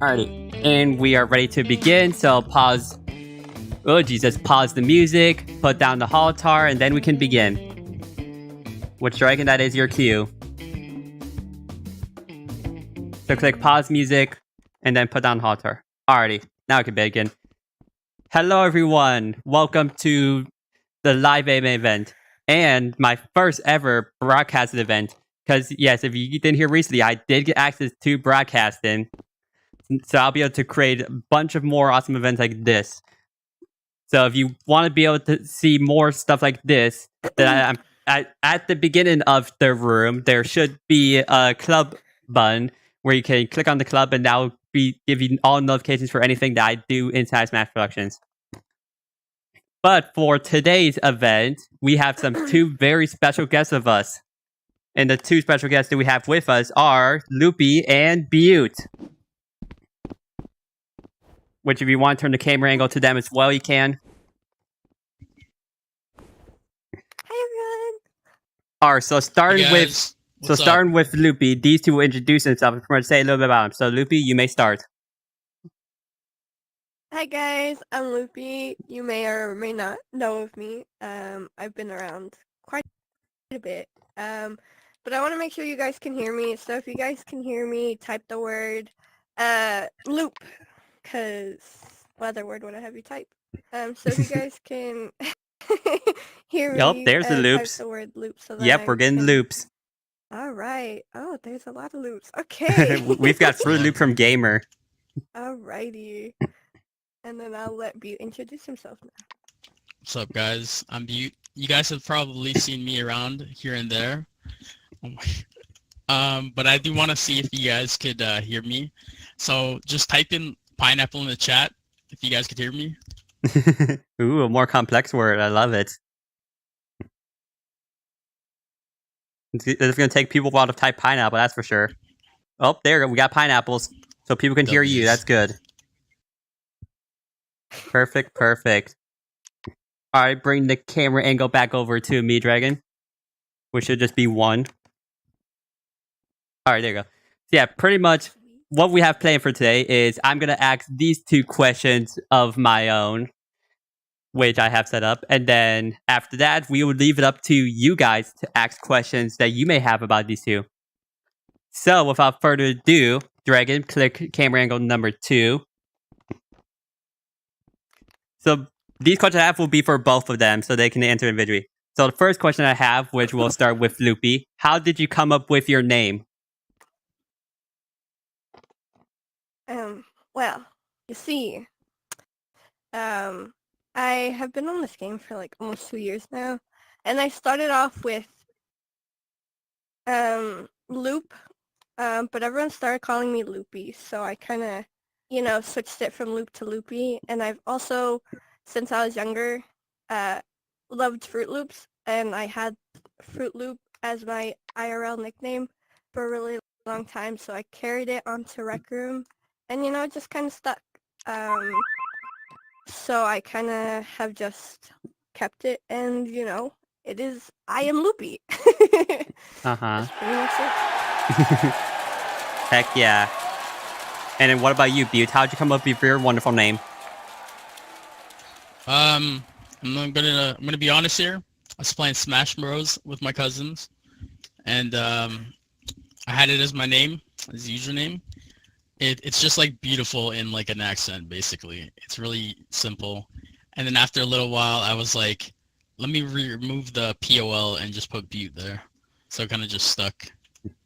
Alrighty, and we are ready to begin, so pause. Oh Jesus, pause the music, put down the holotar, and then we can begin. Which dragon that is your cue. So click pause music, and then put down the holotar. Alrighty, now we can begin. Hello everyone, welcome to the live AIM event, and my first ever broadcasted event. Because yes, if you didn't hear recently, I did get access to broadcasting. So I'll be able to create a bunch of more awesome events like this. So if you want to be able to see more stuff like this, then at the beginning of the room, there should be a club button where you can click on the club, and that will give you all notifications for anything that I do inside Smash Productions. But for today's event, we have two very special guests of us. And the two special guests that we have with us are Loopy and Byute. Which, if you want to turn the camera angle to them as well, you can. Hi everyone. Alright, so starting with Loopy, these two will introduce themselves and say a little bit about them. So Loopy, you may start. Hi guys, I'm Loopy. You may or may not know of me. I've been around quite a bit. But I want to make sure you guys can hear me. So if you guys can hear me, type the word loop. Because what other word would I have you type? So if you guys can hear me, Yup, there's the loops. type the word loop. So that Yep, we're getting loops. All right. Oh, there's a lot of loops. Okay. We've got Fruit Loop from Gamer. Alrighty. And then I'll let Byute introduce himself now. What's up, guys? I'm Byute. You guys have probably seen me around here and there. Oh my. But I do want to see if you guys could hear me. So just type in pineapple in the chat if you guys could hear me. Ooh, a more complex word. I love it. It's going to take people a while to type pineapple, that's for sure. Oh, there we got pineapples. So people can hear you. That's good. Perfect. Alright, bring the camera angle back over to me, Dragon. Which should just be one. Alright, there you go. So yeah, pretty much what we have planned for today is I'm going to ask these two questions of my own, which I have set up. And then after that, we will leave it up to you guys to ask questions that you may have about these two. So without further ado, Dragon, click camera angle number 2. So these questions I have will be for both of them, so they can answer individually. So the first question I have, which will start with Loopy, how did you come up with your name? Well, you see, I have been on this game for like almost 2 years now, and I started off with Loop, but everyone started calling me Loopy, so I kind of, switched it from Loop to Loopy, and I've also, since I was younger, loved Fruit Loops, and I had Fruit Loop as my IRL nickname for a really long time, so I carried it onto Rec Room, and it just kind of stuck. So I kind of have just kept it, and it is I am Loopy. That's pretty much it. Heck yeah. And then what about you, Byute? How'd you come up with your wonderful name? I'm gonna be honest here. I was playing Smash Bros with my cousins, and I had it as my name, as username. It's just like beautiful in like an accent, basically. It's really simple. And then after a little while, I was like, let me remove the POL and just put Byute there. So it kind of just stuck.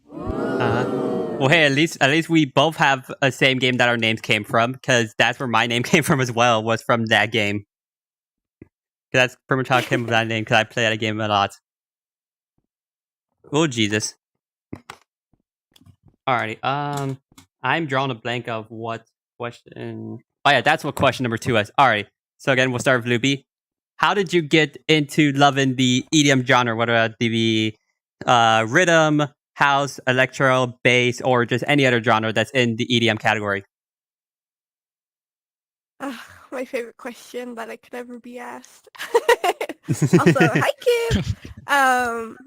Well, hey, at least we both have a same game that our names came from, because that's where my name came from as well, was from that game. That's pretty much how I came up with that name, because I play that game a lot. Oh, Jesus. Alrighty, I'm drawing a blank of what question... Oh yeah, that's what question number 2 is. Alright, so again, we'll start with Loopy. How did you get into loving the EDM genre, whether it be rhythm, house, electro, bass, or just any other genre that's in the EDM category? My favorite question that I could ever be asked. Also, hi Kim!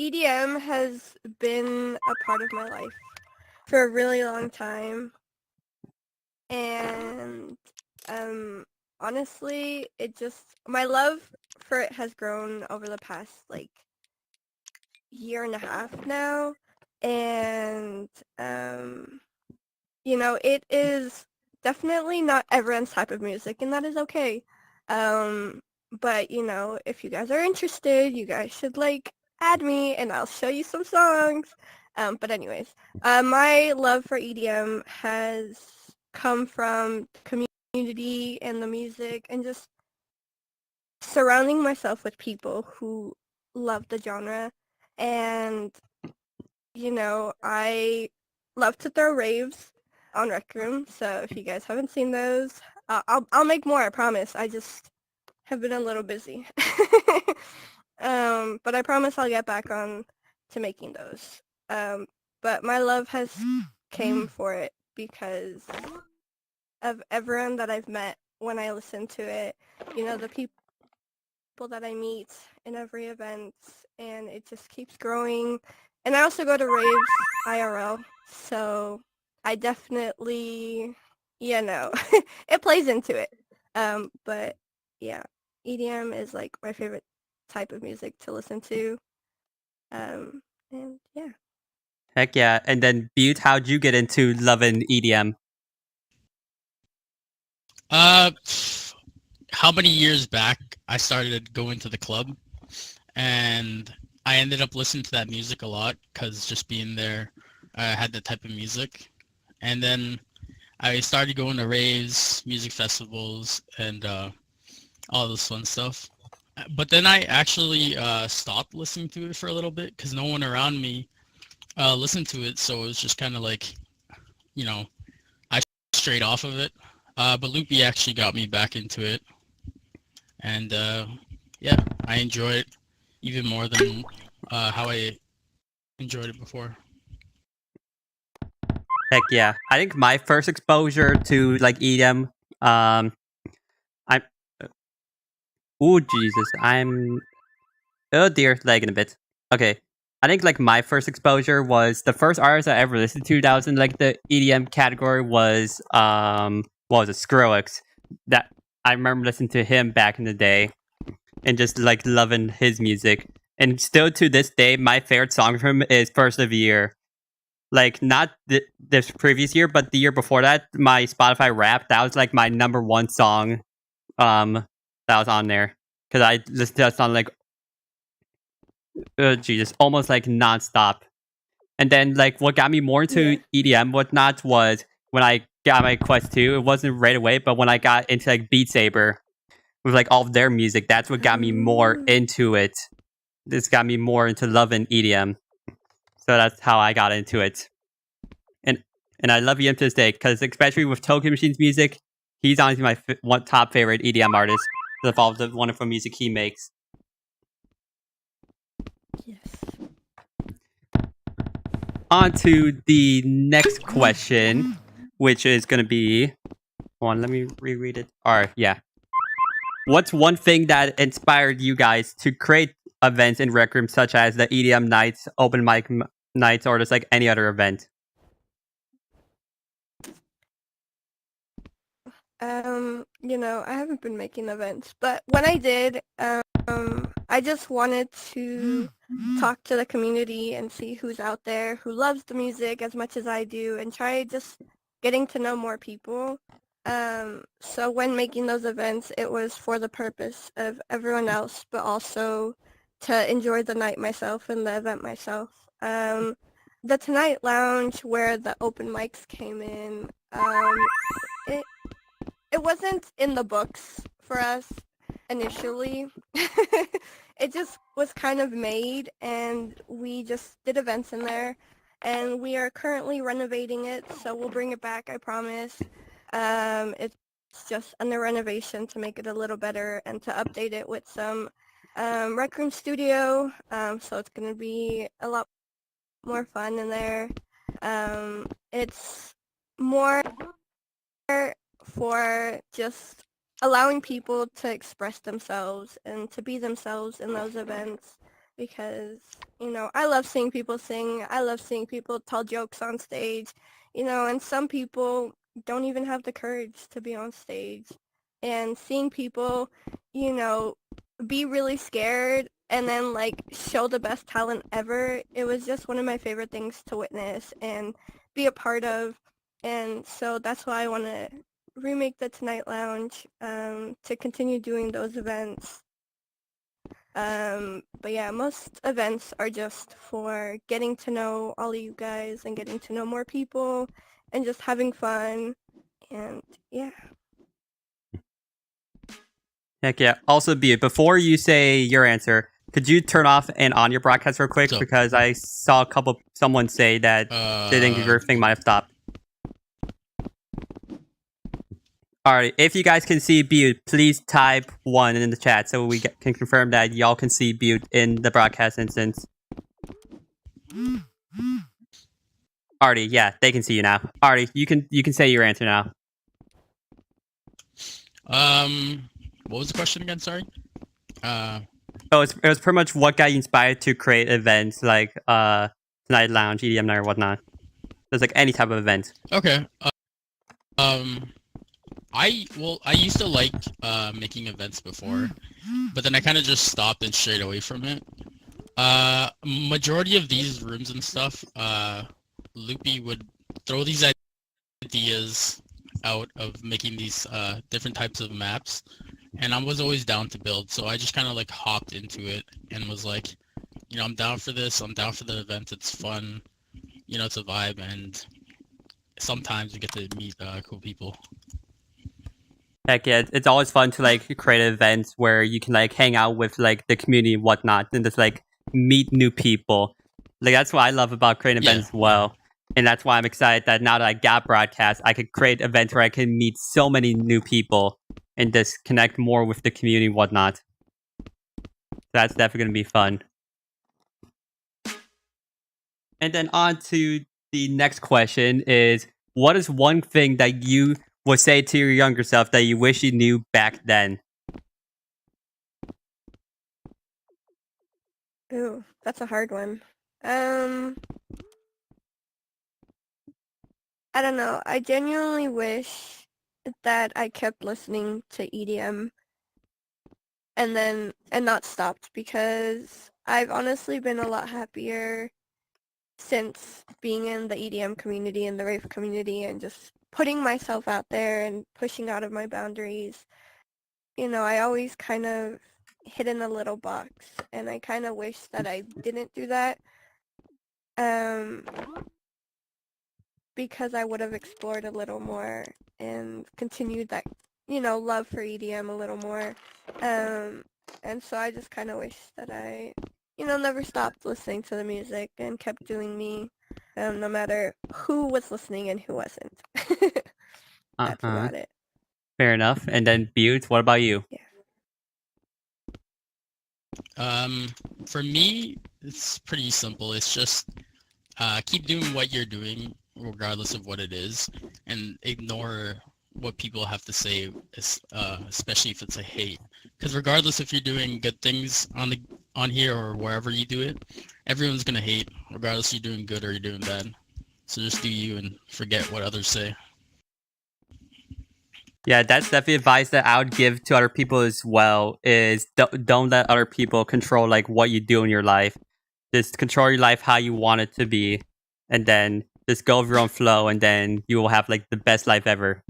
EDM has been a part of my life for a really long time. And honestly, my love for it has grown over the past like year and a half now. And it is definitely not everyone's type of music, and that is okay. But if you guys are interested, you guys should like add me, and I'll show you some songs. But anyways, my love for EDM has come from community and the music, and just surrounding myself with people who love the genre. And I love to throw raves on Rec Room, so if you guys haven't seen those, I'll make more, I promise. I just have been a little busy. But I promise I'll get back on to making those. But my love has came for it because of everyone that I've met when I listen to it. The people that I meet in every event, and it just keeps growing. And I also go to raves IRL, so I definitely, it plays into it. But yeah, EDM is like my favorite type of music to listen to. And yeah. Heck yeah. And then Byute, how'd you get into loving EDM? How many years back I started going to the club, and I ended up listening to that music a lot because just being there, I had that type of music. And then I started going to raves, music festivals, and all this fun stuff. But then I actually stopped listening to it for a little bit because no one around me listened to it, so it was just kind of like, I strayed off of it. But Loopy actually got me back into it. And yeah, I enjoy it even more than how I enjoyed it before. Heck yeah. I think my first exposure to like EDM, I oh Jesus, oh dear, lagging a bit. Okay. I think like my first exposure was the first artist I ever listened to that was in like the EDM category was what was it, Skrillex. That I remember listening to him back in the day and just like loving his music. And still to this day, my favorite song from him is First of the Year. Like not this previous year, but the year before that, my Spotify Wrapped, that was like my number one song that was on there. Because I listened to that song like Jesus, almost like nonstop. And then like what got me more into EDM whatnot was when I got my Quest 2. It wasn't right away, but when I got into like Beat Saber with like all of their music, that's what got me more into it. This got me more into loving EDM. So that's how I got into it. And I love EDM to this day because especially with Tokyo Machine's music, he's honestly my one top favorite EDM artist of all the wonderful music he makes. Yes. On to the next question, which is going to be... Hold on, let me reread it. Alright, yeah. What's one thing that inspired you guys to create events in Rec Room such as the EDM nights, open mic nights, or just like any other event? I haven't been making events, but when I did, I just wanted to talk to the community and see who's out there who loves the music as much as I do, and try just getting to know more people. So when making those events, it was for the purpose of everyone else, but also to enjoy the night myself and the event myself. The Tonight Lounge, where the open mics came in, it wasn't in the books for us initially. It just was kind of made, and we just did events in there, and we are currently renovating it, so we'll bring it back, I promise. It's just under renovation to make it a little better and to update it with some Rec Room studio, so it's going to be a lot more fun in there. It's more for just allowing people to express themselves and to be themselves in those events, because I love seeing people sing. I love seeing people tell jokes on stage, and some people don't even have the courage to be on stage. And seeing people, be really scared and then like show the best talent ever, it was just one of my favorite things to witness and be a part of. And so that's why I want to remake the Tonight Lounge to continue doing those events. But yeah, most events are just for getting to know all of you guys and getting to know more people and just having fun. And yeah. Heck yeah. Also, before you say your answer, could you turn off and on your broadcast real quick? So- Because I saw someone say that they think your thing might have stopped. Alright, if you guys can see Byute, please type 1 in the chat so we can confirm that y'all can see Byute in the broadcast instance. Artie, yeah, they can see you now. Artie, you can say your answer now. What was the question again? Sorry. So it was pretty much what got you inspired to create events like Tonight Lounge, EDM Night, or whatnot. There's like any type of event. Okay. I used to like making events before, but then I kind of just stopped and strayed away from it. Majority of these rooms and stuff, Loopy would throw these ideas out of making these different types of maps, and I was always down to build, so I just kind of like hopped into it and was like, I'm down for this, I'm down for the event, it's fun, it's a vibe, and sometimes you get to meet cool people. Heck yeah, it's always fun to like create events where you can like hang out with like the community and whatnot and just like meet new people. Like that's what I love about creating events as well. And that's why I'm excited that now that I got broadcast, I could create events where I can meet so many new people and just connect more with the community and whatnot. That's definitely going to be fun. And then on to the next question is, what is one thing that you would say to your younger self that you wish you knew back then? Ooh, that's a hard one. I don't know. I genuinely wish that I kept listening to EDM and not stopped, because I've honestly been a lot happier since being in the EDM community and the rave community and just putting myself out there and pushing out of my boundaries. I always kind of hid in a little box, and I kind of wish that I didn't do that. Because I would have explored a little more and continued that, love for EDM a little more. And so I just kind of wish that I, never stopped listening to the music and kept doing me, no matter who was listening and who wasn't. That's about it. Fair enough. And then Byute, what about you? Yeah. For me, it's pretty simple. It's just keep doing what you're doing, regardless of what it is, and ignore what people have to say, especially if it's a hate. Because regardless if you're doing good things on here or wherever you do it, everyone's gonna hate, regardless if you're doing good or you're doing bad. So just do you and forget what others say. Yeah, that's definitely advice that I would give to other people as well, is don't let other people control like what you do in your life. Just control your life how you want it to be, and then just go with your own flow, and then you will have like the best life ever.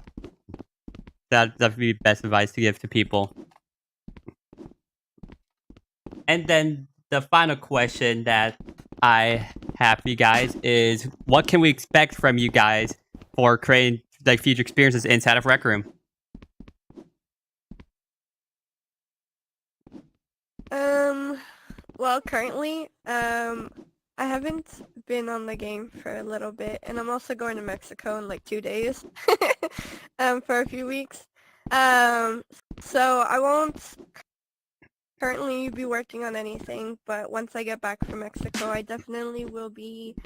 That'd be the best advice to give to people. And then the final question that I have for you guys is, what can we expect from you guys for creating like future experiences inside of Rec Room? Well, currently, I haven't been on the game for a little bit, and I'm also going to Mexico in like 2 days, for a few weeks. So I won't currently be working on anything, but once I get back from Mexico, I definitely will be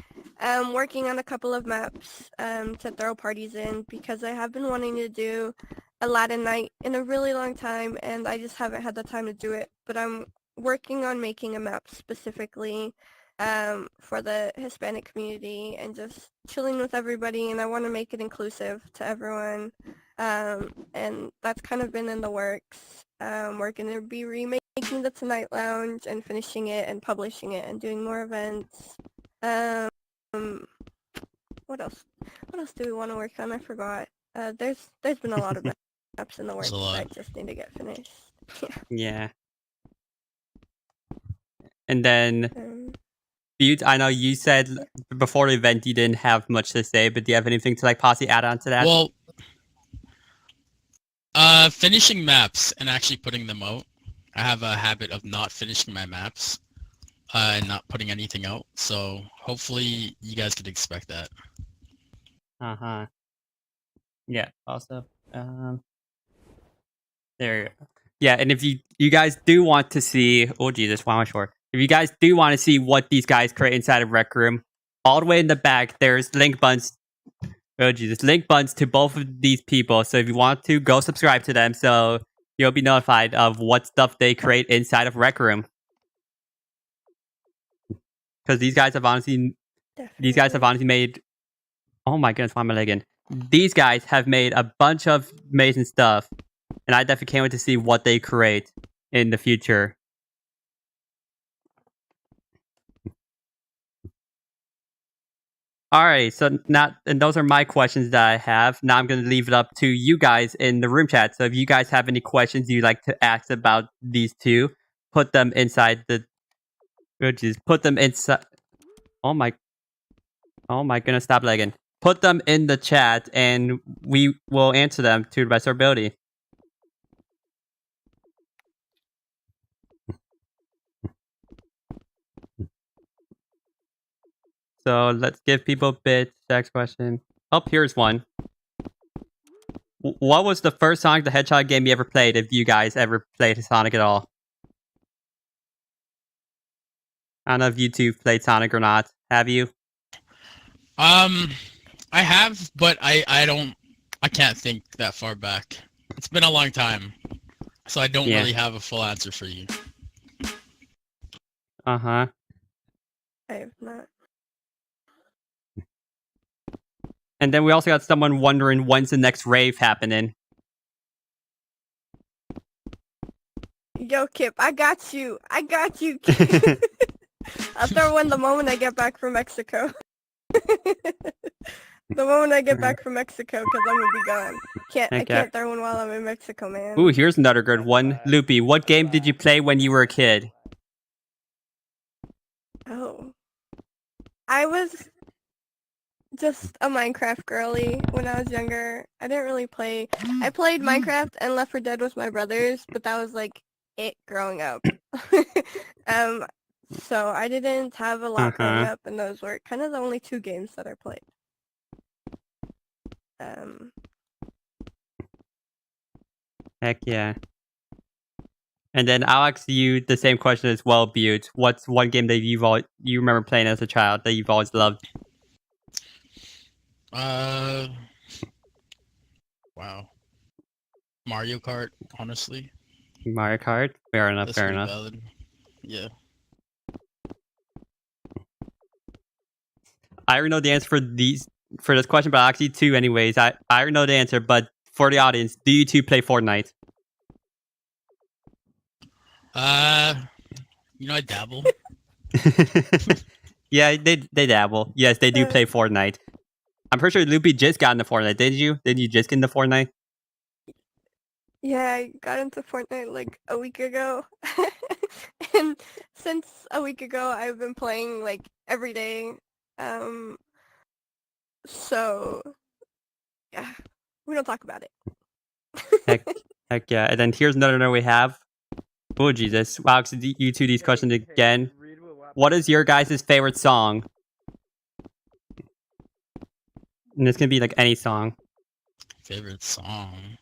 working on a couple of maps to throw parties in, because I have been wanting to do a Latin night in a really long time, and I just haven't had the time to do it. But I'm working on making a map specifically for the Hispanic community and just chilling with everybody, and I want to make it inclusive to everyone. And that's kind of been in the works. We're going to be remaking the Tonight Lounge and finishing it and publishing it and doing more events. What else? What else do we want to work on? I forgot. There's been a lot of maps in the works that I just need to get finished. Yeah. And then, Byute, I know you said before the event you didn't have much to say, but do you have anything to possibly add on to that? Well, finishing maps and actually putting them out. I have a habit of not finishing my maps and not putting anything out. So hopefully you guys could expect that. Uh-huh. Yeah, also. There you go. Yeah, and if you guys do want to see... Oh, Jesus, why am I short? If you guys do want to see what these guys create inside of Rec Room, all the way in the back, there's link buttons. Oh, Jesus. Link buttons to both of these people. So if you want to, go subscribe to them so you'll be notified of what stuff they create inside of Rec Room. Because these guys have honestly made... Oh my goodness, why am I lagging? These guys have made a bunch of amazing stuff. And I definitely can't wait to see what they create in the future. Alright, so and those are my questions that I have. Now I'm going to leave it up to you guys in the room chat. So if you guys have any questions you'd like to ask about these two, put them inside the... Put them inside... Oh my goodness, stop lagging. Put them in the chat and we will answer them to the best of our ability. So let's give people a bit. Next question. Oh, here's one. What was the first Sonic the Hedgehog game you ever played, if you guys ever played Sonic at all? I don't know if you two played Sonic or not. Have you? I have, but I can't think that far back. It's been a long time. So I don't really have a full answer for you. Uh-huh. I have not. And then we also got someone wondering when's the next rave happening. Yo, Kip, I got you. I got you, Kip. I'll throw one the moment I get back from Mexico. The moment I get back from Mexico, because I'm going to be gone. I can't throw one while I'm in Mexico, man. Ooh, here's another good one. Loopy, what game did you play when you were a kid? Oh. I was just a Minecraft girly when I was younger. I didn't really play. I played Minecraft and Left 4 Dead with my brothers, but that was like it growing up. So I didn't have a lot growing up, and those were kind of the only two games that I played. Heck yeah. And then I'll ask you the same question as well, Byute. What's one game that you remember playing as a child that you've always loved? Wow. Mario Kart, honestly. Mario Kart? Fair enough, That's fair enough. Valid. Yeah. I already know the answer for this question, but I'll ask you two anyways. I already know the answer, but for the audience, do you two play Fortnite? I dabble. Yeah, they dabble. Yes, they do play Fortnite. I'm pretty sure Loopy just got into Fortnite, did you? Did you just get into Fortnite? Yeah, I got into Fortnite like a week ago. And since a week ago, I've been playing like every day. So, yeah, we don't talk about it. Heck yeah. And then here's another note we have. Oh, Jesus. Wow, you two these questions again. What is your guys' favorite song? And this can be like any song. Favorite song?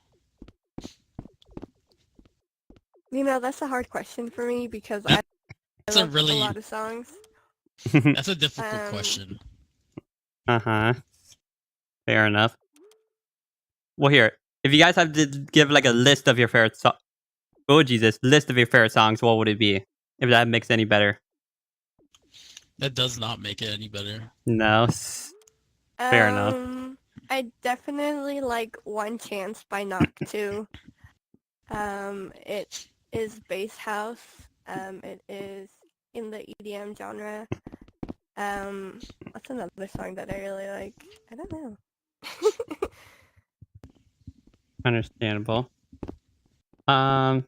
That's a hard question for me because I love a lot of songs. That's a difficult question. Uh-huh. Fair enough. Well, here. If you guys have to give like a list of your favorite songs. Oh, Jesus. List of your favorite songs, what would it be? If that makes it any better. That does not make it any better. No, fair enough. I definitely like One Chance by Knock 2. It is bass house. It is in the EDM genre. What's another song that I really like? I don't know. Understandable. Hold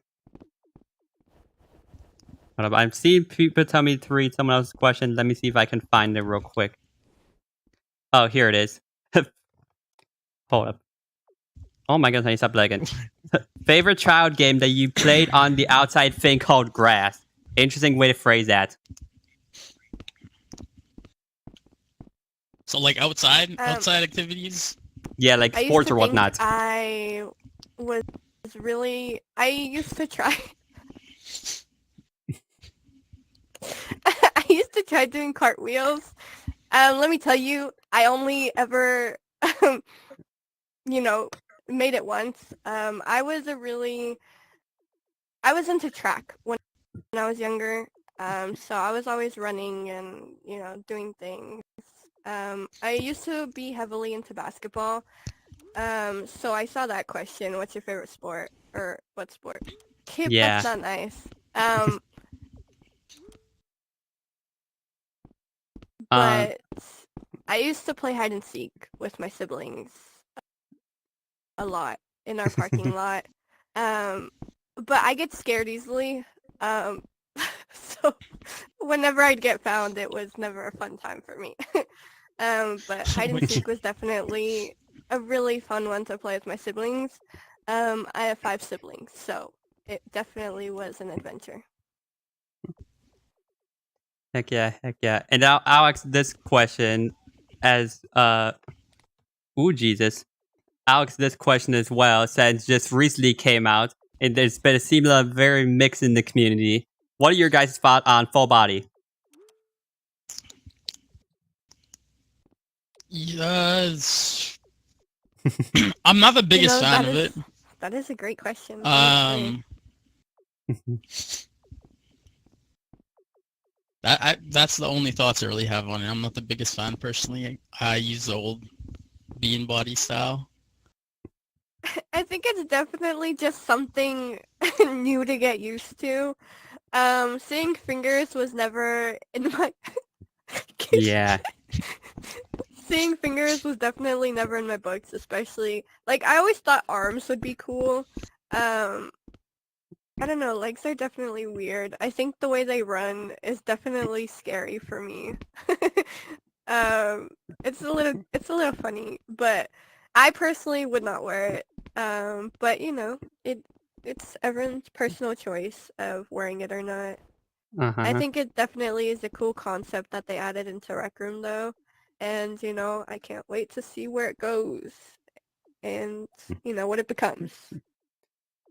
up. I'm seeing people tell me to read someone else's question. Let me see if I can find it real quick. Oh, here it is. Hold up. Oh my goodness, I need to stop lagging. Favorite child game that you played on the outside thing called grass. Interesting way to phrase that. So like outside activities. Yeah, like I used sports to or think whatnot. I used to try. I used to try doing cartwheels. Let me tell you, I only ever, made it once. I was into track when I was younger. So I was always running and, doing things. I used to be heavily into basketball. So I saw that question, what's your favorite sport? Or what sport? Kip, Yeah. that's not nice. But I used to play hide and seek with my siblings a lot in our parking lot. But I get scared easily. So whenever I'd get found, it was never a fun time for me. But hide and seek was definitely a really fun one to play with my siblings. I have 5 siblings, so it definitely was an adventure. Heck yeah, heck yeah. And I'll ask this question as ooh Jesus. I'll ask this question as well, since just recently came out and there's been a similar very mix in the community. What are your guys' thoughts on full body? Yes. I'm not the biggest fan of it. That is a great question. That's the only thoughts I really have on it. I'm not the biggest fan personally. I use the old bean body style. I think it's definitely just something new to get used to. Seeing fingers was never in my... Yeah. Seeing fingers was definitely never in my books, especially... Like, I always thought arms would be cool. I don't know, legs are definitely weird. I think the way they run is definitely scary for me. It's a little funny, but I personally would not wear it. But it's everyone's personal choice of wearing it or not. I think it definitely is a cool concept that they added into Rec Room though. And, I can't wait to see where it goes and, what it becomes.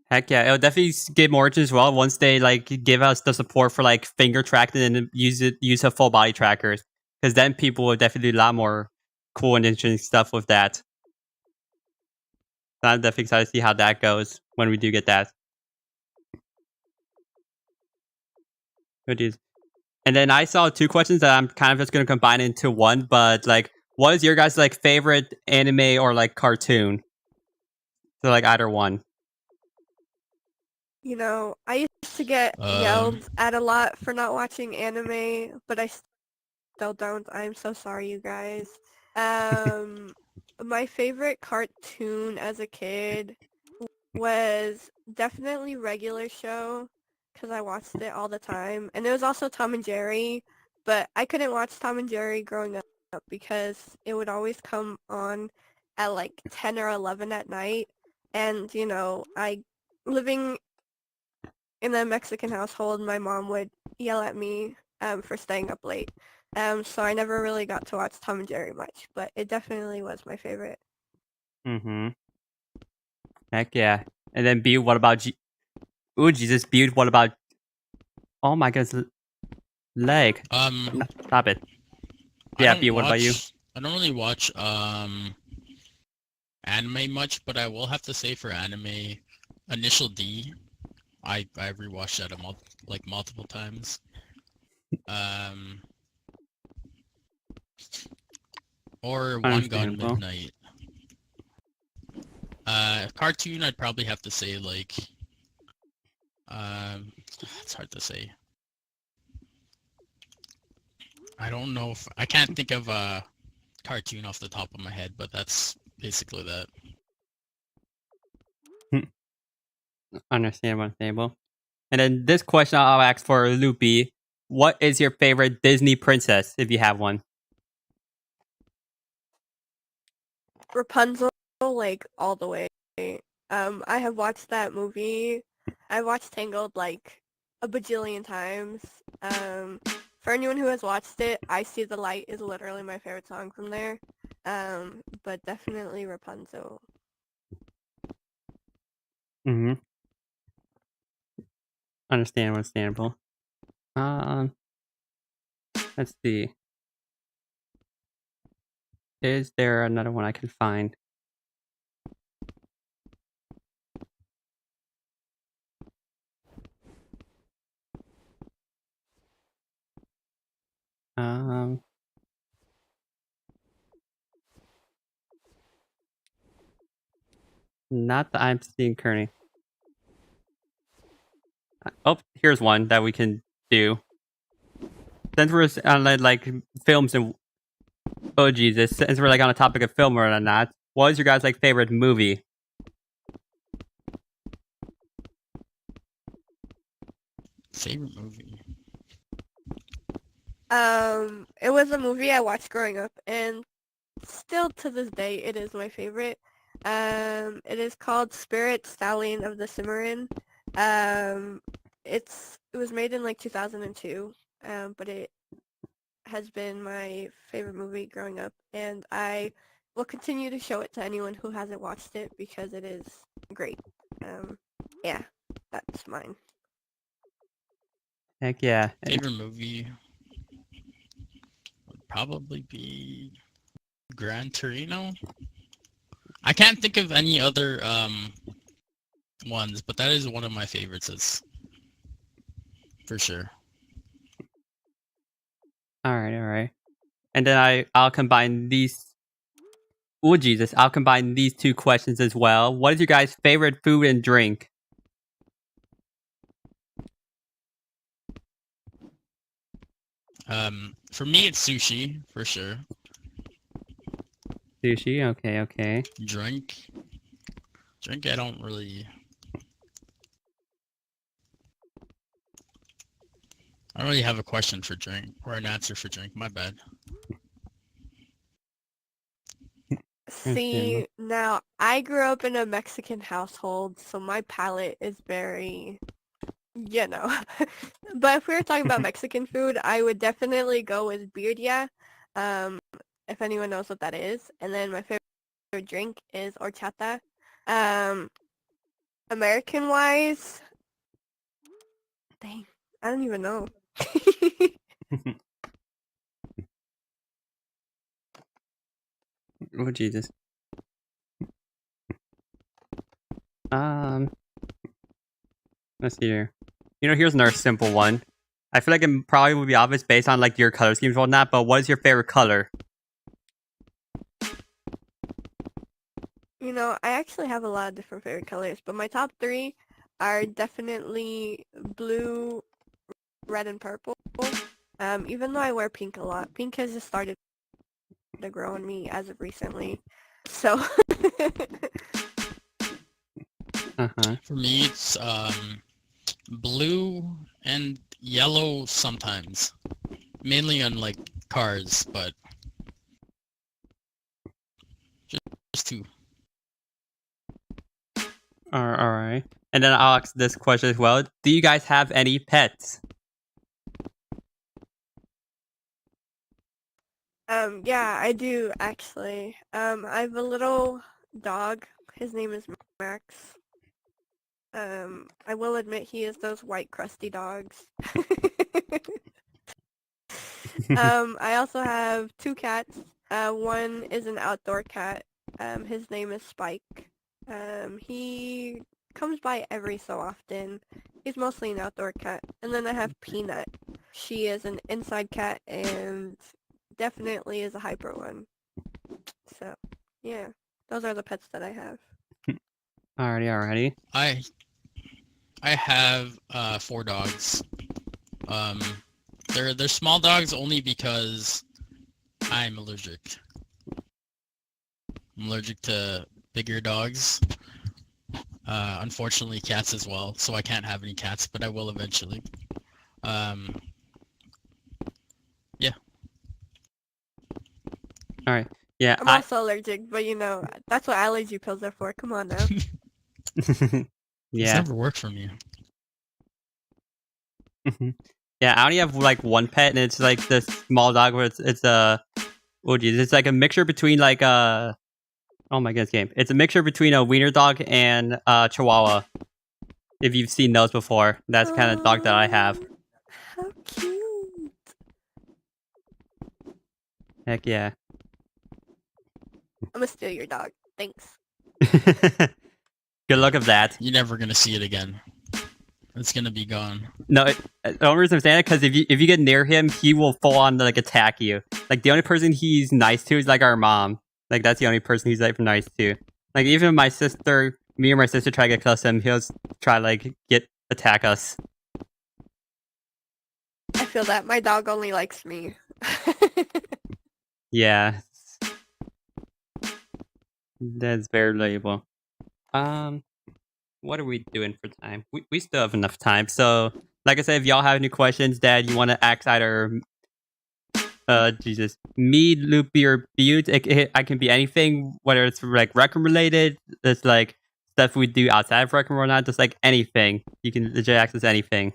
Heck yeah, it'll definitely get more as well once they give us the support for finger tracking and use a full body trackers. Because then people will definitely do a lot more cool and interesting stuff with that. So I'm definitely excited to see how that goes when we do get that. Good news. And then I saw 2 questions that I'm kind of just going to combine into one, but what is your guys' favorite anime or cartoon? So either one. I used to get yelled at a lot for not watching anime, but I still don't. I'm so sorry, you guys. My favorite cartoon as a kid was definitely Regular Show, because I watched it all the time. And it was also Tom and Jerry, but I couldn't watch Tom and Jerry growing up because it would always come on at 10 or 11 at night. And, living in a Mexican household, my mom would yell at me for staying up late. So I never really got to watch Tom and Jerry much, but it definitely was my favorite. Mm-hmm. Heck yeah. And then Byute, what about Ooh, Jesus, Byute, what about... Oh my goodness. Leg. Stop it. Yeah, Byute, what about you? I don't really watch anime much, but I will have to say for anime, Initial D, I rewatched that multiple times. or One Gone Understandable. Midnight. Cartoon, I'd probably have to say like, it's hard to say. I don't know if I can't think of a cartoon off the top of my head, but that's basically that. Understandable. And then this question I'll ask for Loopy. What is your favorite Disney princess, if you have one? Rapunzel, like all the way. I have watched that movie. I watched Tangled like a bajillion times. For anyone who has watched it, I See the Light is literally my favorite song from there. But definitely Rapunzel. Mm-hmm. Understandable. Let's see. Is there another one I can find? Not that I'm seeing currently. Oh, here's one that we can do. Since we're on like films and oh Jesus, since we're like on a topic of film or not, what is your guys' like favorite movie? Favorite movie? It was a movie I watched growing up, and still to this day, it is my favorite. It is called Spirit Stallion of the Cimarron. It was made in like 2002, but it has been my favorite movie growing up, and I will continue to show it to anyone who hasn't watched it because it is great. Yeah, that's mine. Heck yeah. Favorite movie would probably be Gran Torino. I can't think of any other ones, but that is one of my favorites. It's for sure. All right. And then I'll combine these. Oh Jesus! I'll combine these two questions as well. What is your guys' favorite food and drink? For me, it's sushi for sure. Sushi. Okay. Drink, I don't really have a question for drink or an answer for drink. My bad. See, now I grew up in a Mexican household, so my palate is very, But if we were talking about Mexican food, I would definitely go with birria, if anyone knows what that is. And then my favorite drink is horchata. American-wise, dang, I don't even know. Oh Jesus. Let's see here. Here's another simple one. I feel like it probably would be obvious based on like your color schemes and whatnot, but what is your favorite color? I actually have a lot of different favorite colors, but my top three are definitely blue, red, and purple. Even though I wear pink a lot. Pink has just started to grow on me as of recently. So For me, it's blue and yellow sometimes, mainly on like cars, but just two. All right. And then I'll ask this question as well. Do you guys have any pets? yeah, I do actually. I have a little dog. His name is Max. I will admit he is those white crusty dogs. I also have two cats. One is an outdoor cat. His name is Spike. He comes by every so often. He's mostly an outdoor cat. And then I have Peanut. She is an inside cat and definitely is a hyper one. Yeah, those are the pets that I have. Alrighty. I have 4 dogs. They're small dogs only because I'm allergic. I'm allergic to bigger dogs. Unfortunately, cats as well. So I can't have any cats, but I will eventually. Yeah. Alright. Yeah, I'm also allergic, but that's what allergy pills are for. Come on now. It's yeah. never worked for me. Yeah, I only have like one pet, and it's like this small dog where it's a it's like a mixture between like oh my goodness, game. It's a mixture between a wiener dog and Chihuahua. If you've seen those before, that's the kind of dog that I have. How cute. Heck yeah. I'm gonna steal your dog. Thanks. Good luck of that. You're never gonna see it again. It's gonna be gone. No, the only reason I'm saying that because if you get near him, he will full on like attack you. Like the only person he's nice to is like our mom. Like that's the only person he's like nice to. Like even me or my sister try to get close to him, he'll try like attack us. I feel that my dog only likes me. Yeah, that's very relatable. What are we doing for time? We still have enough time. So, like I said, if y'all have any questions that you want to ask either, me, Loopy, or Byute, I can be anything, whether it's like Rec Room related, it's like stuff we do outside of Rec Room or not, just like anything. You can legit access anything.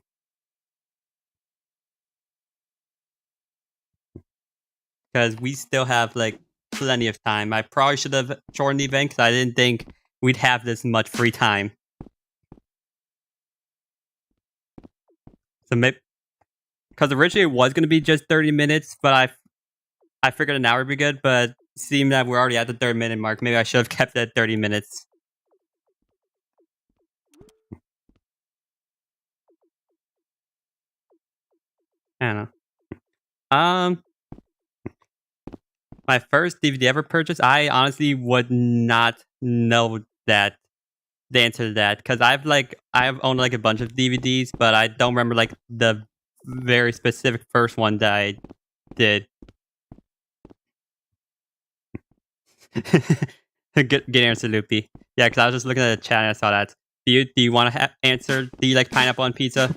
Because we still have like plenty of time. I probably should have shortened the event because I didn't think we'd have this much free time. So maybe, because originally it was going to be just 30 minutes, but I figured an hour would be good, but seeing that we're already at the 30-minute mark, maybe I should have kept it at 30 minutes. I don't know. My first DVD ever purchase, I honestly would not know the answer to that, because I've owned like a bunch of DVDs, but I don't remember like the very specific first one that I did. Good answer, Loopy. Yeah, because I was just looking at the chat and I saw that. Do you want to answer? Do you like pineapple on pizza?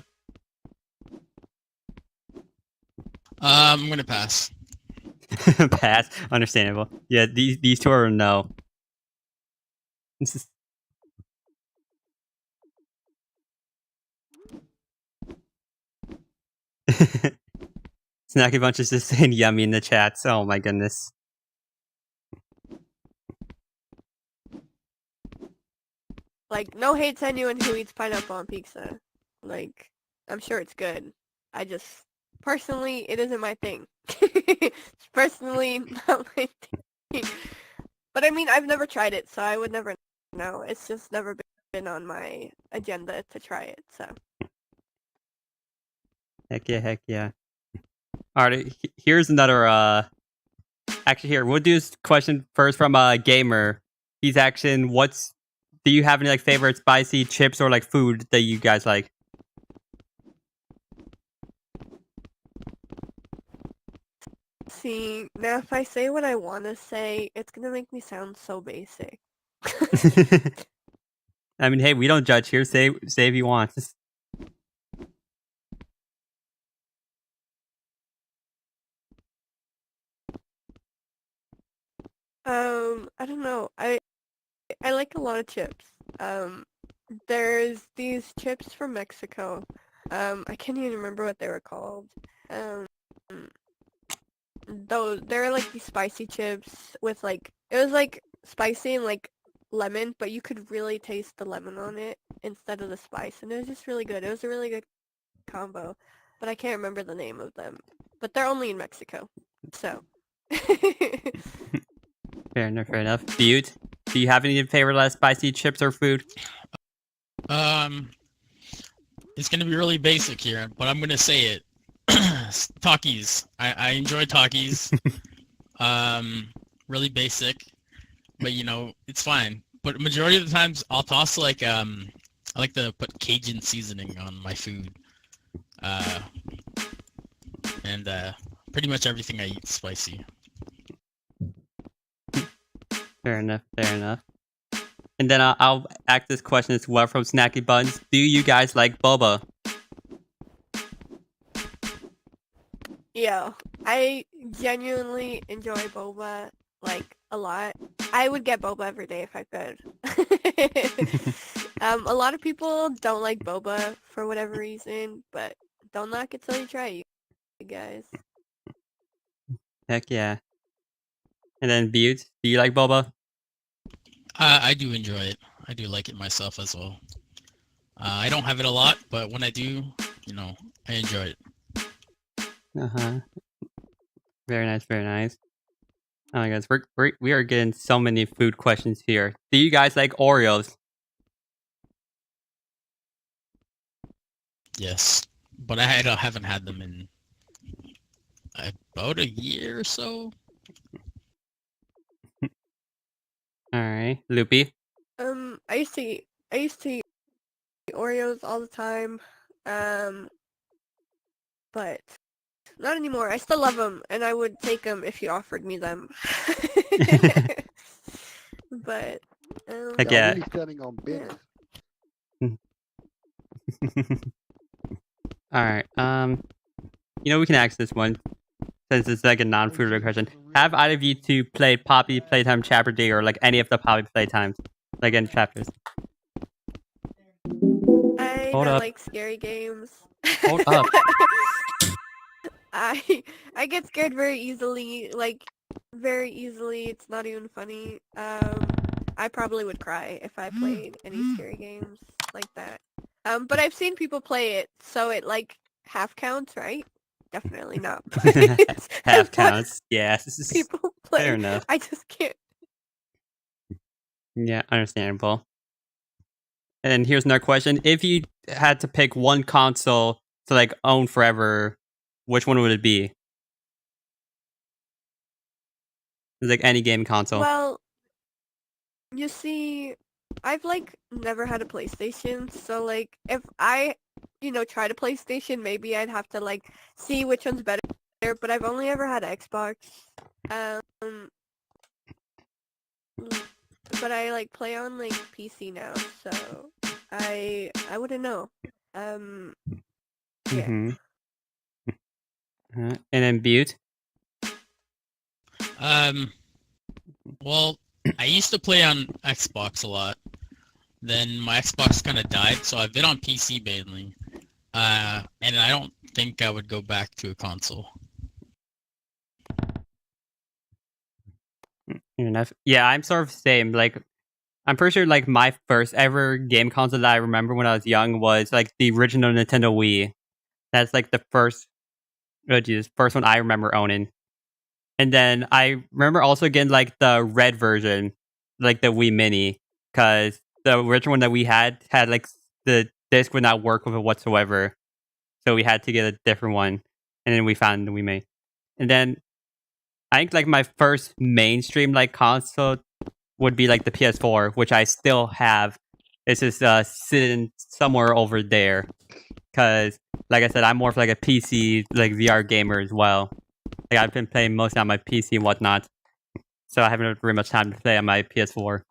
I'm gonna pass. Pass. Understandable. Yeah, these two are no. Snacky Bunch is just saying yummy in the chats. Oh my goodness. Like, no hate to anyone who eats pineapple on pizza. Like, I'm sure it's good. I just, personally, it isn't my thing. It's personally not my thing. But I mean, I've never tried it, so I would never know. It's just never been on my agenda to try it, so. Heck yeah. Alright, here's another, actually here, we'll do this question first from a gamer. He's asking, do you have any like favorite spicy chips or like food that you guys like? See, now if I say what I want to say, it's gonna make me sound so basic. I mean, hey, we don't judge here. Say if you want. I don't know. I like a lot of chips. There's these chips from Mexico. I can't even remember what they were called. Though they're like these spicy chips with like, it was like spicy and like lemon, but you could really taste the lemon on it instead of the spice, and it was just really good. It was a really good combo, but I can't remember the name of them. But they're only in Mexico, so. Fair enough. Byute, do you have any favorite spicy chips or food? It's gonna be really basic here, but I'm gonna say it. Takis. I enjoy Takis. Really basic. but it's fine. But majority of the times, I'll toss like I like to put Cajun seasoning on my food, and pretty much everything I eat is spicy. Fair enough. Fair enough. And then I'll ask this question as well from Snacky Buns. Do you guys like boba? Yeah, I genuinely enjoy boba like a lot. I would get boba every day if I could. A lot of people don't like boba for whatever reason, but don't knock it till you try it, you guys. Heck yeah. And then Byute, do you like boba? I do enjoy it. I do like it myself as well. I don't have it a lot, but when I do, I enjoy it. Uh-huh. Very nice, very nice. Oh my gosh, we are getting so many food questions here. Do you guys like Oreos? Yes, but I haven't had them in about a year or so. Alright. Loopy? I used to eat Oreos all the time, but not anymore. I still love them, and I would take them if you offered me them. But Heck Y'all yeah. really standing on business. Alright, we can ask this one, since it's like a non-food question. Have either of you two played Poppy Playtime Chapter D, or like any of the Poppy Playtimes? Like in chapters? I Hold don't up. like scary games. Hold up. I get scared very easily, like very easily. It's not even funny. I probably would cry if I played any scary games like that. But I've seen people play it, so it like half counts, right? Definitely not. Half counts, yes. People play. Fair enough. I just can't. Yeah, understandable. And here's another question. If you had to pick one console to like own forever, which one would it be? It's like any game console. Well, you see, I've like never had a PlayStation, so like if I, tried a PlayStation, maybe I'd have to like see which one's better. But I've only ever had Xbox. But I like play on like PC now, so I wouldn't know. Yeah. Mm-hmm. And then Byute? Well, I used to play on Xbox a lot. Then my Xbox kind of died, so I've been on PC mainly. And I don't think I would go back to a console. Enough. Yeah, I'm sort of the same. Like, I'm pretty sure like my first ever game console that I remember when I was young was like the original Nintendo Wii. That's like the first one I remember owning. And then I remember also getting like the red version, like the Wii Mini, because the original one that we had like the disc would not work with it whatsoever. So we had to get a different one. And then we found the Wii Mini. And then I think like my first mainstream like console would be like the PS4, which I still have. It's just sitting somewhere over there. Because, like I said, I'm more of like a PC like VR gamer as well. Like I've been playing mostly on my PC and whatnot, so I haven't had very much time to play on my PS4.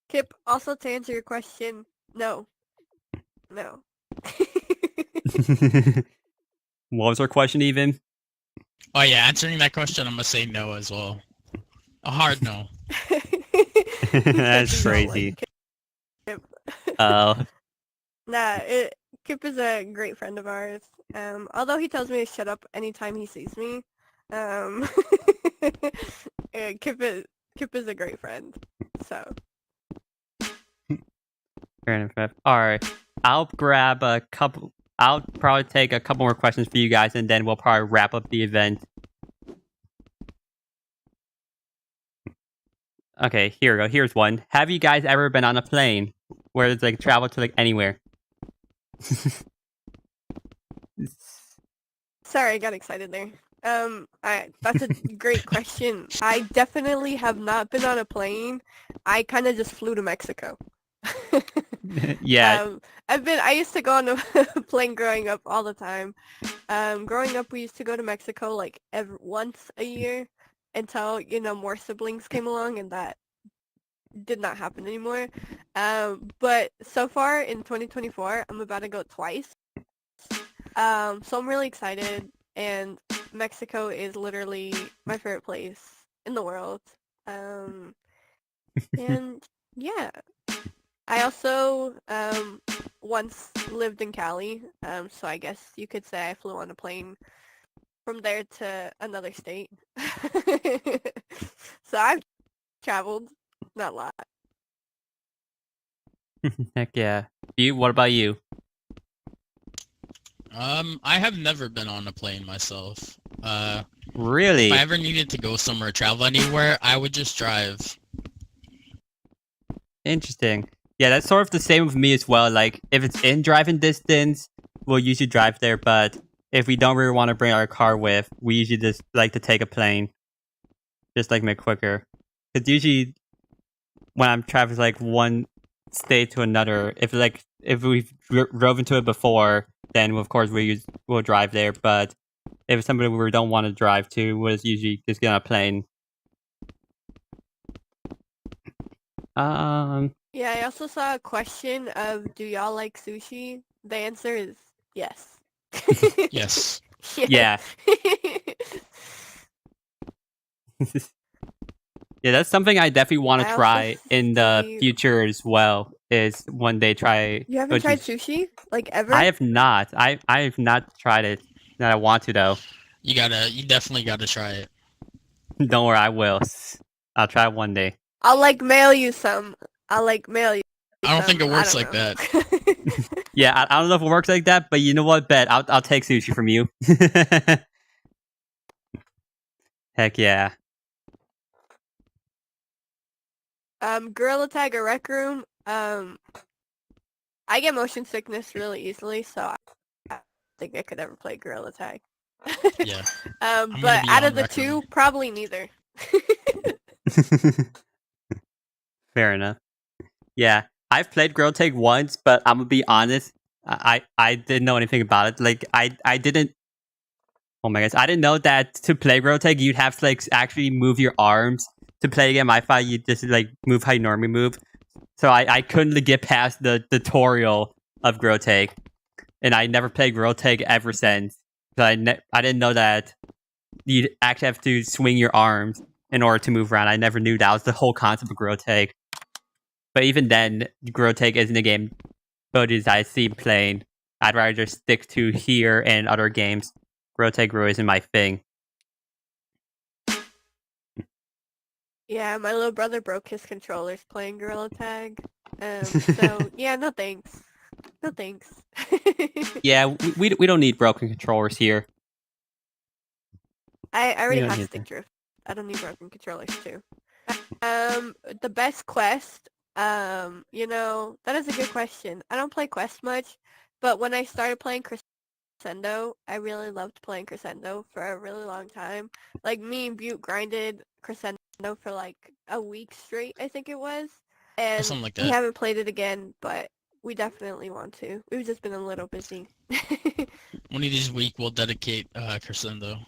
Kip, also to answer your question, no. What was our question even? Oh yeah, answering that question, I'm gonna say no as well. A hard no. That's crazy. Kip. Oh. Nah, Kip is a great friend of ours. Although he tells me to shut up anytime he sees me. Kip is a great friend. So. Fair enough. Alright. I'll grab a couple. I'll probably take a couple more questions for you guys, and then we'll probably wrap up the event. Okay, here we go. Here's one. Have you guys ever been on a plane where it's like travel to like anywhere? Sorry, I got excited there. That's a great question. I definitely have not been on a plane. I kind of just flew to Mexico. Yeah. I used to go on a plane growing up all the time. Growing up, we used to go to Mexico like once a year until, more siblings came along, and that did not happen anymore. But so far in 2024, I'm about to go twice. So I'm really excited, and Mexico is literally my favorite place in the world. And yeah, I also once lived in Cali, so I guess you could say I flew on a plane from there to another state. So I've traveled, not a lot. Heck yeah. What about you? I have never been on a plane myself. Really? If I ever needed to go somewhere, travel anywhere, I would just drive. Interesting. Yeah, that's sort of the same with me as well. Like, if it's in driving distance, we'll usually drive there. But if we don't really want to bring our car with, we usually just like to take a plane. Just like make it quicker. Because usually when I'm traveling like one state to another, if we've drove into it before, then of course we'll drive there. But if it's somebody we don't want to drive to, we'll usually just get on a plane. Yeah, I also saw a question of, do y'all like sushi? The answer is yes. Yes. Yeah. Yeah, that's something I definitely want to try in the future as well. Is one day try. You haven't tried sushi, like, ever? I have not. I have not tried it. That I want to though. You definitely gotta try it. Don't worry, I will. I'll try it one day. I'll mail you some. I don't think it works like that. Yeah, I don't know if it works like that, but you know what? Bet I'll take sushi from you. Heck yeah. Gorilla Tag or Rec Room. I get motion sickness really easily, so I think I could ever play Gorilla Tag. Yeah. But out of the two, probably neither. Fair enough. Yeah, I've played Gorilla Tag once, but I'm gonna be honest. I didn't know anything about it. Like I didn't. Oh my gosh, I didn't know that to play Gorilla Tag you'd have to like actually move your arms to play the game. I thought you just like move how you normally move. So I couldn't get past the tutorial of Gorilla Tag, and I never played Gorilla Tag ever since. So I didn't know that you actually have to swing your arms in order to move around. I never knew that was the whole concept of Gorilla Tag. But even then, Gorilla Tag isn't a game Bodies I see playing. I'd rather just stick to here and other games. Gorilla Tag really isn't my thing. Yeah, my little brother broke his controllers playing Gorilla Tag. So yeah, no thanks. No thanks. Yeah, we don't need broken controllers here. I already have stick drift. I don't need broken controllers too. The best quest. That is a good question. I don't play Quest much, but when I started playing Crescendo, I really loved playing Crescendo for a really long time. Like, me and Byute grinded Crescendo for like a week straight, I think it was. And something like that. We haven't played it again, but we definitely want to. We've just been a little busy. One of these weeks we'll dedicate Crescendo.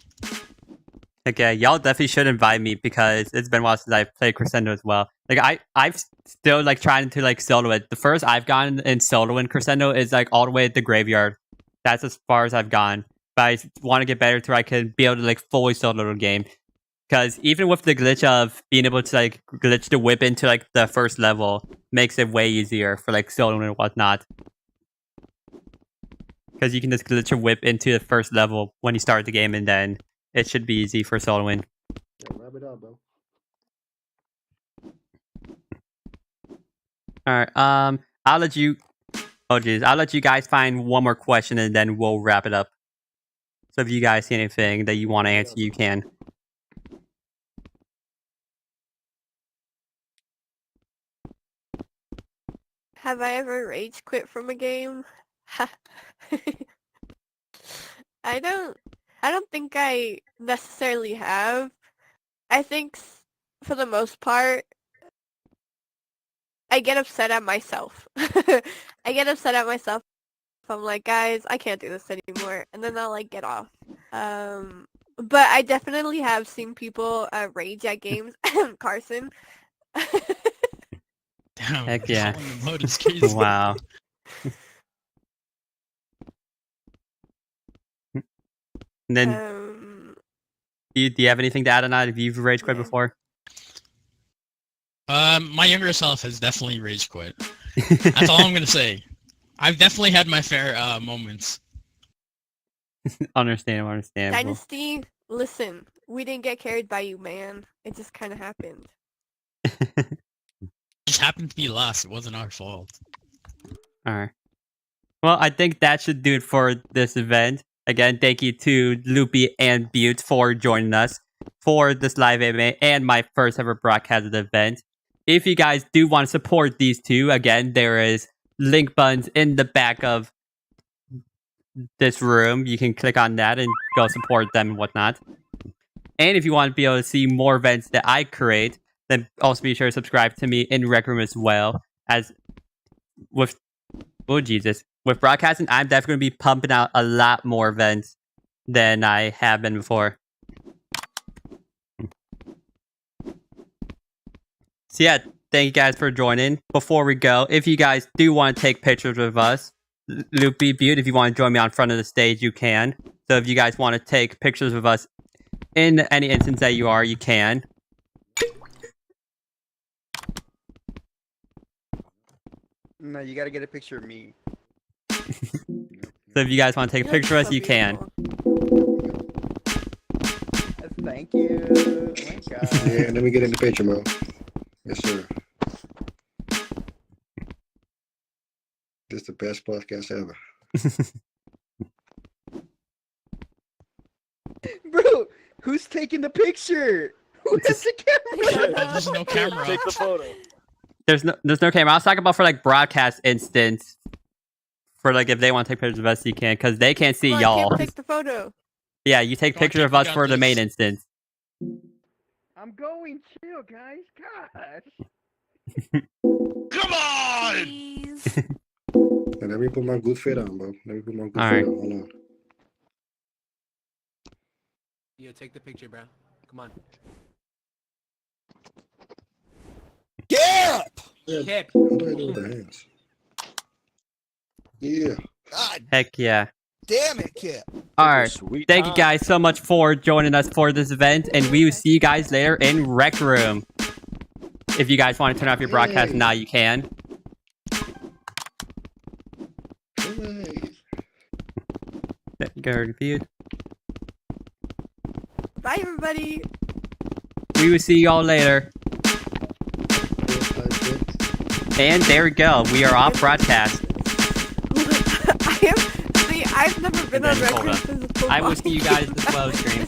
Okay, y'all definitely should invite me because it's been a while since I've played Crescendo as well. Like I've still like trying to like solo it. The first I've gone in solo in Crescendo is like all the way at the graveyard. That's as far as I've gone. But I want to get better to where I can be able to like fully solo the game. Because even with the glitch of being able to like glitch the whip into like the first level makes it way easier for like soloing and whatnot. Because you can just glitch a whip into the first level when you start the game and then it should be easy for soloing. Yeah, wrap it up, bro. Alright, I'll let you guys find one more question and then we'll wrap it up. So if you guys see anything that you want to answer, you can. Have I ever rage quit from a game? I don't I don't think I necessarily have. I think for the most part, I get upset at myself. I get upset at myself. I'm like, guys, I can't do this anymore, and then I'll like get off. But I definitely have seen people rage at games. Carson. Damn, Heck yeah. calling them out is crazy. Wow. And then, do you have anything to add on that? Have you rage quit Yeah. before? My younger self has definitely rage quit. That's all I'm gonna say. I've definitely had my fair moments. Understandable. Dynasty, listen, we didn't get carried by you, man. It just kind of happened. It just happened to be last. It wasn't our fault. Alright. Well, I think that should do it for this event. Again, thank you to Loopy and Byute for joining us for this live AMA and my first ever broadcasted event. If you guys do want to support these two, again, there is link buttons in the back of this room. You can click on that and go support them and whatnot. And if you want to be able to see more events that I create, then also be sure to subscribe to me in Rec Room as well. As with with broadcasting, I'm definitely going to be pumping out a lot more events than I have been before. So yeah, thank you guys for joining. Before we go, if you guys do want to take pictures with us, Loopy, Byute, if you want to join me on front of the stage, you can. So if you guys want to take pictures with us in any instance that you are, you can. No, you gotta get a picture of me. So if you guys want to take a picture of us, you can. Thank you. Oh my God. Yeah, let me get in the picture, Mo. Yes, sir. This is the best podcast ever. Bro, who's taking the picture? Who has the camera? There's no camera. Take the photo. There's no camera. I was talking about for like broadcast instance. For like if they want to take pictures of us, you can, because they can't see Well, I y'all. can't take the photo. Yeah, you take Don't pictures take of us you for got the main this. instance. I'm going chill, guys. Gosh. Come on! Please. Now, let me put my good fit on, bro. Let me put my good All fit right. on. Hold on. Yo, take the picture, bro. Come on. Yeah! Kip. How do I do with the hands? Yeah. God Heck yeah. damn it, Kip. Alright. Sweet Thank you time. guys so much for joining us for this event, and we will see you guys later in Rec Room. If you guys want to turn off your broadcast Yay. now, you can. Hey. Go reviewed. Bye, everybody. We will see y'all later. And there we go. We are off broadcast. I've never been And on then hold record up. since I will see you guys as well, stream.